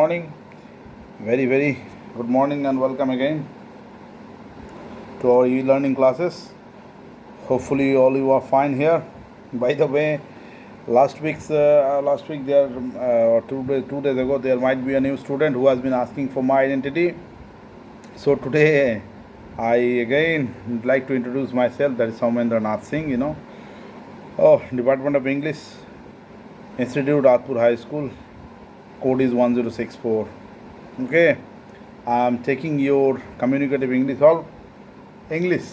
Morning, very good morning and welcome again to our e-learning classes. Hopefully all you are fine here. By the way, last week there or 2 days ago there might be a new student who has been asking for my identity. So today I again would like to introduce myself. That is Soumendra Nath Singh. Oh, Department of English, Institute Radpur High School, code is 1064. Okay, I'm taking your communicative English, all English,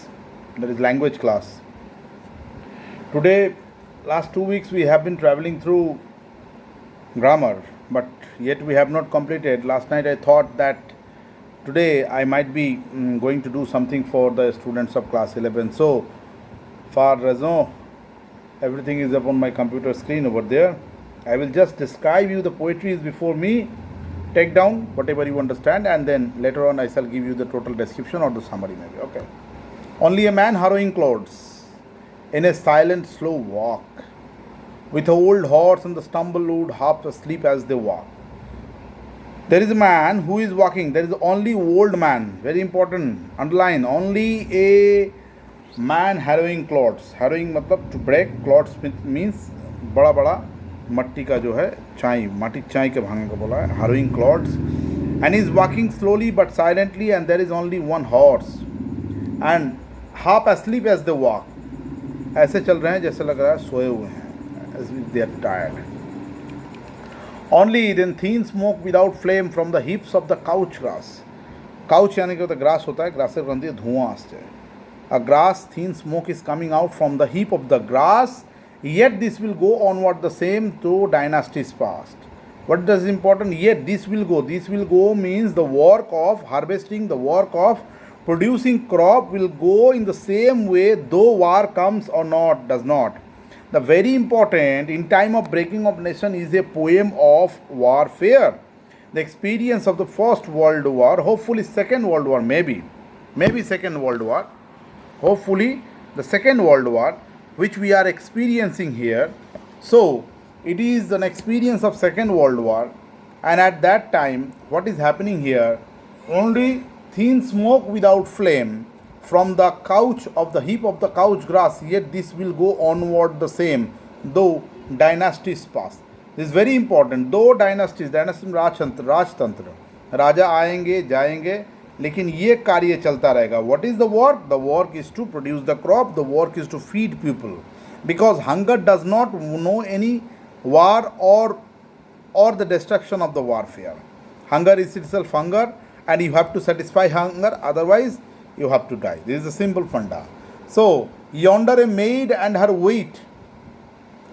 that is language class. Today, last 2 weeks we have been traveling through grammar, but yet we have not completed. Last night I thought that today I might be going to do something for the students of class 11. So, for raison, everything is up on my computer screen over there. I will just describe you the poetry is before me. Take down whatever you understand, and then later on I shall give you the total description or the summary maybe. Okay. Only a man harrowing clouds in a silent slow walk, with a old horse and the stumble-load half asleep as they walk. There is a man who is walking. There is only old man. Very important. Underline. Only a man harrowing clouds. Harrowing मतलब to break. Clouds means बड़ा बड़ा मट्टी का जो है चाई, माटी चाई के भांगने को बोला है, harrowing clouds, and he is walking slowly but silently, and there is only one horse, and half asleep as they walk. ऐसे चल रहे हैं जैसे लग रहा है सोए हुए हैं, as if they are tired. Only then thin smoke without flame from the heaps of the couch grass. Couch यानी कि होता grass होता है, grass से बनती है धुआं से. A grass thin smoke is coming out from the heap of the grass. Yet this will go onward the same through dynasties past. What does important? Yet this will go. This will go means the work of harvesting, the work of producing crop will go in the same way though war comes or not, does not. The very important in time of breaking of nation is a poem of warfare. The experience of the First World War, hopefully Second World War, maybe Second World War, hopefully the Second World War, which we are experiencing here. So it is an experience of Second World War, and at that time what is happening here? Only thin smoke without flame from the couch of the heap of the couch grass, yet this will go onward the same though dynasties pass. This is very important. Though dynasties राजतंत्र, राजा आएंगे जाएंगे, लेकिन ये कार्य चलता रहेगा. What is the work? The work is to produce the crop. The work is to feed people, because hunger does not know any war or the destruction of the warfare. Hunger is itself hunger, and you have to satisfy hunger, otherwise you have to die. This is a simple funda. So yonder a maid and her wait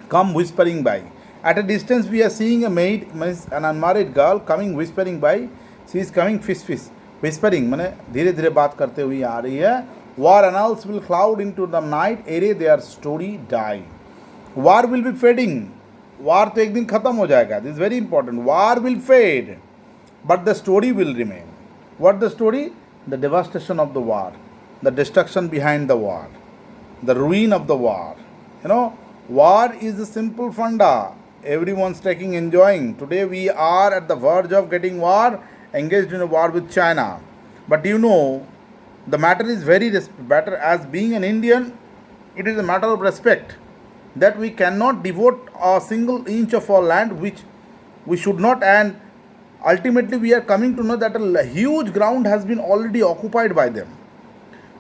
come whispering by. At a distance we are seeing a maid, an unmarried girl, coming whispering by. She is coming fish. Whispering माने धीरे धीरे बात करते हुए आ रही है. War annals will cloud into the night, ere their story die. War will be fading. War तो एक दिन खत्म हो जाएगा. This is very important. War will fade, but the story will remain. What the story? The devastation of the war, the destruction behind the war, the ruin of the war. War is a simple funda. Everyone's enjoying. Today we are at the verge of getting war, engaged in a war with China. But the matter is very better. As being an Indian, it is a matter of respect that we cannot devote a single inch of our land which we should not, and ultimately we are coming to know that a huge ground has been already occupied by them.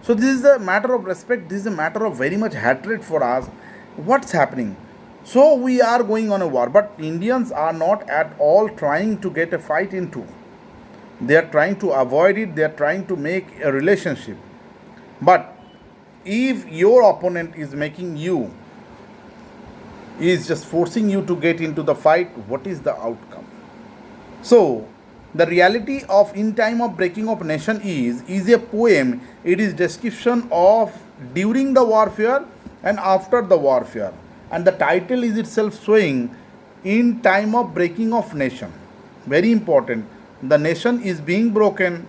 So this is a matter of respect. This is a matter of very much hatred for us. What's happening? So we are going on a war, but Indians are not at all trying to get a fight into. They are trying to avoid it. They are trying to make a relationship. But if your opponent is making you, is just forcing you to get into the fight, what is the outcome? So the reality of in time of breaking of nation is a poem. It is description of during the warfare and after the warfare, and the title is itself showing in time of breaking of nation. Very important. The nation is being broken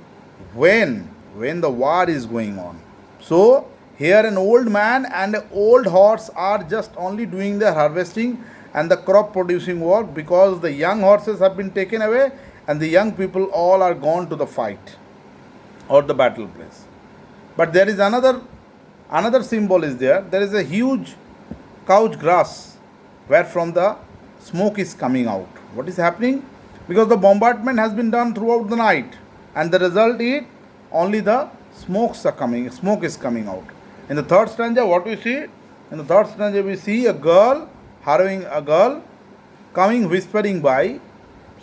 when the war is going on. So here an old man and an old horse are just only doing the harvesting and the crop producing work, because the young horses have been taken away and the young people all are gone to the fight or the battle place. But there is another symbol is there. There is a huge couch grass where from the smoke is coming out. What is happening? Because the bombardment has been done throughout the night, and the result is only the smoke is coming out. In the third stanza, what we see? In the third stanza, we see a girl harrowing a girl coming whispering by.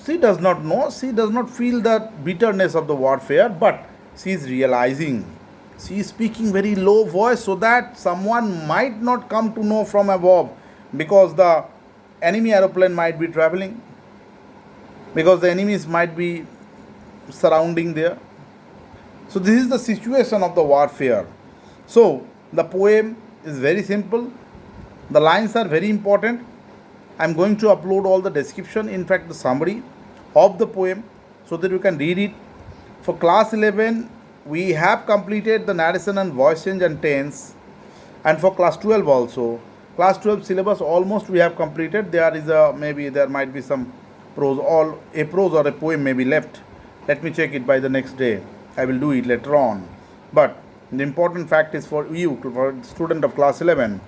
She does not know, she does not feel the bitterness of the warfare, but she is realizing. She is speaking very low voice so that someone might not come to know from above, because the enemy aeroplane might be traveling, because the enemies might be surrounding there. So this is the situation of the warfare. So the poem is very simple. The lines are very important. I am going to upload all the description, in fact the summary of the poem, so that you can read it. For class 11, we have completed the narration and voice change and tense, and for class 12 also. Class 12 syllabus almost we have completed. There is maybe there might be some prose, a prose or a poem may be left. Let me check it by the next day. I will do it later on. But the important fact is for you, for the student of class 11,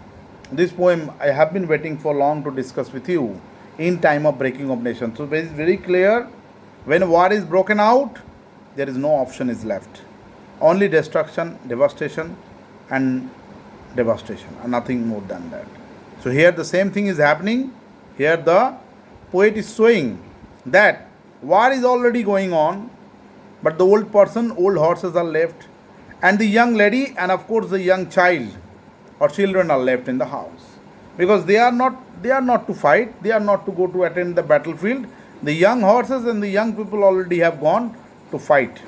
this poem I have been waiting for long to discuss with you in time of breaking of nation. So it is very clear, when war is broken out, there is no option is left. Only destruction, devastation and devastation, and nothing more than that. So here the same thing is happening. Here the poet is showing that war is already going on, but the old horses are left, and the young lady and of course the young child or children are left in the house, because they are not to fight, they are not to go to attend the battlefield. The young horses and the young people already have gone to fight.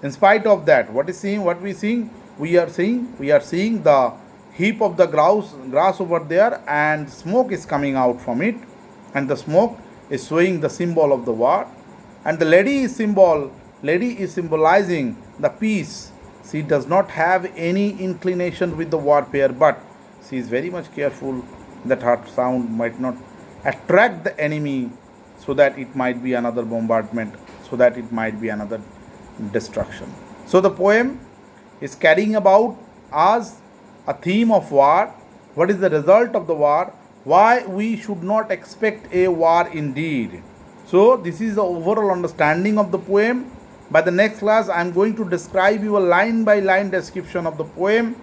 In spite of that, what we seeing? We are seeing the heap of the grass over there, and smoke is coming out from it, and the smoke is showing the symbol of the war, and the lady is symbolizing the peace. She does not have any inclination with the warfare, but she is very much careful that her sound might not attract the enemy, so that it might be another bombardment, so that it might be another destruction. So the poem is carrying about as a theme of war. What is the result of the war? Why we should not expect a war indeed. So this is the overall understanding of the poem. By the next class, I am going to describe you a line by line description of the poem.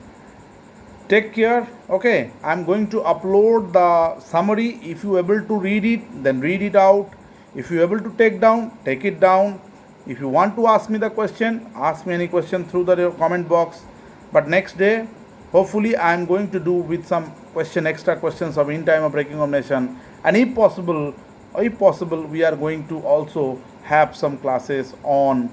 Take care. Okay, I am going to upload the summary. If you are able to read it, then read it out. If you are able to take it down. If you want to ask me the question, ask me any question through the comment box. But next day, hopefully I am going to do with some extra questions of in time of breaking of nation, and if possible we are going to also have some classes on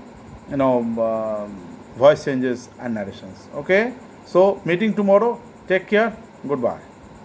voice changes and narrations. Okay, so meeting tomorrow. Take care. Goodbye.